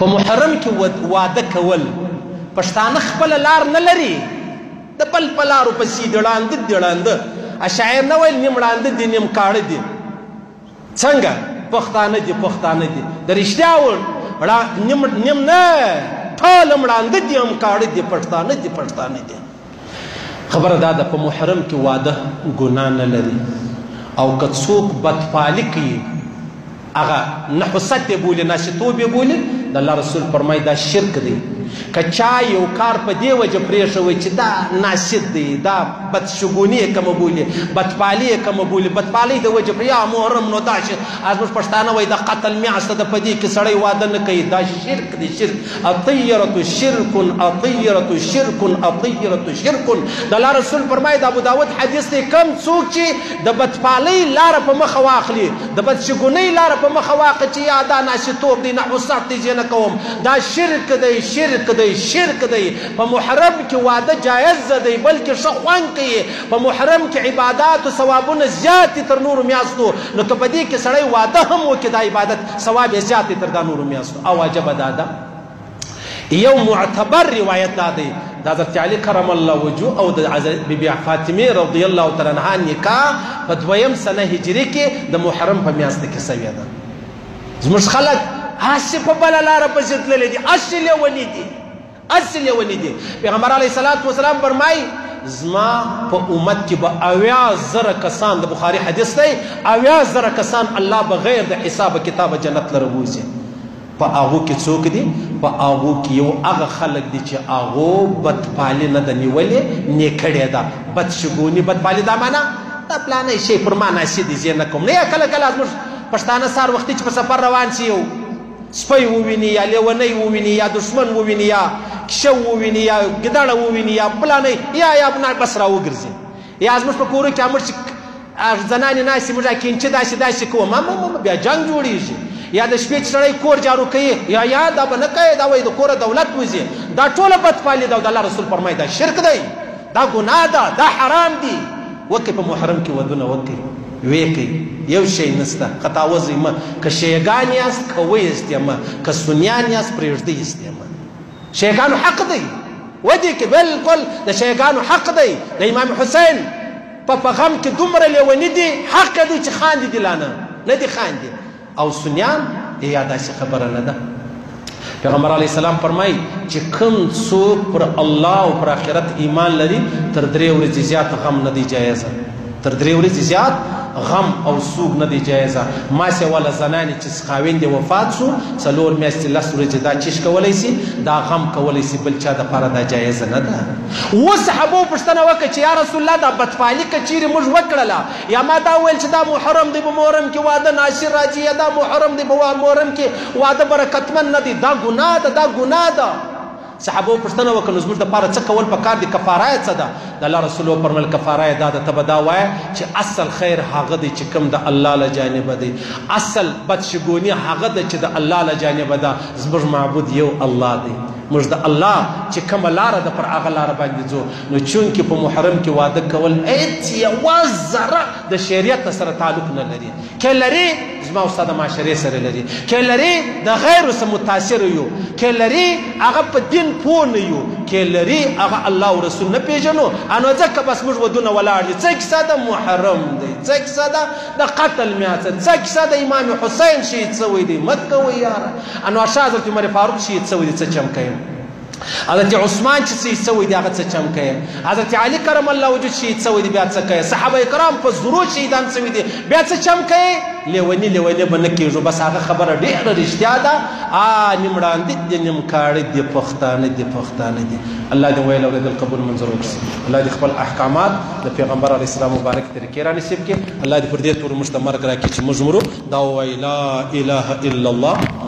په محرم کې واده کول پښتانه خپله لار نه لري د بل په لارو پسې دي ړانده شاعر نه ویل نیم ړانده دي نیم کاړه دي څنګه پښتانه دي د رښتیا نیم نه ټول هم ړانده دي هم کاړه دي پښتانه دي خبره دا ده په محرم کې واده ګناه نه لري او که څوک بدپالي کوي هغه نحوست یې بولي ناشتوب یې بولي د الله رسول فرمایي دا شرک دی که چا یو کار په دې وجه پرېښوی چې دا ناشد دی دا بدشګوني یې کمه بولي بدپالي یې کمه بولي بدپالۍ د وجه پر یا محرم نو دا شي زموږ پښتانه وایي د قتل میاشته ده په دې کې سړی واده نه کوي دا شرک دی شرک الطیرة شرک د الله رسول فرمایي د ابو داود حدیث دی کم څوک چې د بدپالۍ لاره په مخه واخلي د بدشګونۍ لاره په مخه واخلي چې یا دا ناشتوب دی نحوست دی زه نه کوم دا شرک دی په محرم کې واده جایز دی بلکې ښه خوند کوي په محرم کې عبادات او ثوابونه زیات تر نورو میاشتو نو که په دې کې سړی واده هم وکړي دا عبادت ثواب یې زیات تر دا نورو میاشتو او واجبه دا ده یو معتبر روایت دا دی د حضرت علي کرم الله وجهه او د بیبي فاطمه رضی الله تعالی عنها نکاح په 2م سنه هجري کې د محرم په میاشت کې شوې ده زموږ خلک هسې په بله لاره پسې تللی دي اصل یې ونې دي پیغمبر علیه الصلاة وسلام فرمایي زما په امت کې به 80,000 کسان د بخاري حدیث دی 80,000 کسان الله بغیر د حساب کتاب جنت لره بوځي په هغو کې څوک دي په هغو کې یو هغه خلک دي چې هغو بدپالي نه ده نیولې نیکړې ده بدشګوني بدپالي دا معنا دا پلانی شی پر ما ناسي دي زه نه کوم نه یا کله زموږ پښتانه سهار وختي چې په سفر روان شي یو سپی وویني یا لیونی وویني یا دشمن وویني یا کیشه وویني یا ګدړه وویني یا پلانی یا بس را وګرځي یا زموږ په کورو کې امر چې زنانې ناستې موږ کینچه داسې کوو بیا جنګ جوړېږي یا د شپې چې سړی کور جارو کوي یا دا به نه کوي دا وایي د کوره دولت وځي دا ټوله بدپالي ده او د الله رسول فرمایي دا شرک دی دا ګناه ده دا حرام دي وکړئ په محرم کې ودونه وکړئ ویکئ یو شی نسته خطاوزئ مه که شیګان یاست که ویست یې مه که سنیان یاست پرېږدئ یست یې مه شیګانو حق دی ودې کې بلکل د شیګانو حق دی د امام حسین په غم کې دومره لیوني دي حق دی چې خاندي دي لا نه دي خاندي او سنیان یا داسې خبره نه ده پیغمبر علیه السلام فرمایي چې کوم څوک پر الله او پر آخرت ایمان لري تر 3 ورځې زیات غم نه دی جایزه تر 3 ورځې زیات غم او سوګ نه دی جایزه ماسې والا زنانې چې خاوند یې وفات شو 4 میاشتې 10 ورځې دا چیش کولی شي دا غم کولی شي بل چا دپاره دا جایزه نه ده اوس صحابو پوښتنه وکړه چې یا رسول الله دا بدپالي که چیرې موږ وکړله یا ما دا وویل چې دا محرم دی په محرم کې واده ناشر راځي یا دا محرم دی په محرم کې واده برکتمن نه دی دا ګناه ده صحابو پوښتنه وکړه نو زموږ دپاره څه کول پکار دي کفاره یې څه ده د الله رسول وفرمیل کفاره یې دا ده ته به دا وایه چې اصل خیر هغه دی چې کوم د الله له جانبه دی اصل بدشګوني هغه ده چې د الله له جانبه ده زموږ معبود یو الله دی موږ د الله چې کومه لاره ده پر هغه لاره باندې ځو نو چونکې په محرم کې واده کول هېڅ یوه ذره د شریعت سره تعلق نه لري که لري زما او ستا د معاشرې سره لري که لري د غیرو سره متاثره یو که لري هغه په دین پوه نه یو که لري هغه الله او رسول نه پېژنو نو ځکه بس موږ ودونه ولاړ دي څه کیسه د محرم دی څه کیسه ده د قتل میاشته څه کیسه د امام حسین شهید شوی دی مه کوئ یاره انوار شاه حضرت عمر فاروق شهید شوی دی څه چم کوي حضرت عثمان چې شهید شوی دی هغه څه چم کوي حضرت علي کرم الله وجهه شهید شوی دی بیا څه کوي صحابه کرام په زرو شهیدان شوي دي بیا څه چم کوي لیونی به نه کېږو بس هغه خبره ډېره رښتیا ده نیم ړانده دي نیم کاړه دي پښتانه دي الله دې ویل اورېدل قبول منظور وکړي الله دې خپل احکامات د پیغمبر علیه السلام مبارک طریقې را نصیب کړي الله دې پر دې تور موږ ته مرګ راکړي چې موږ مرو دا ووایي لا اله الا الله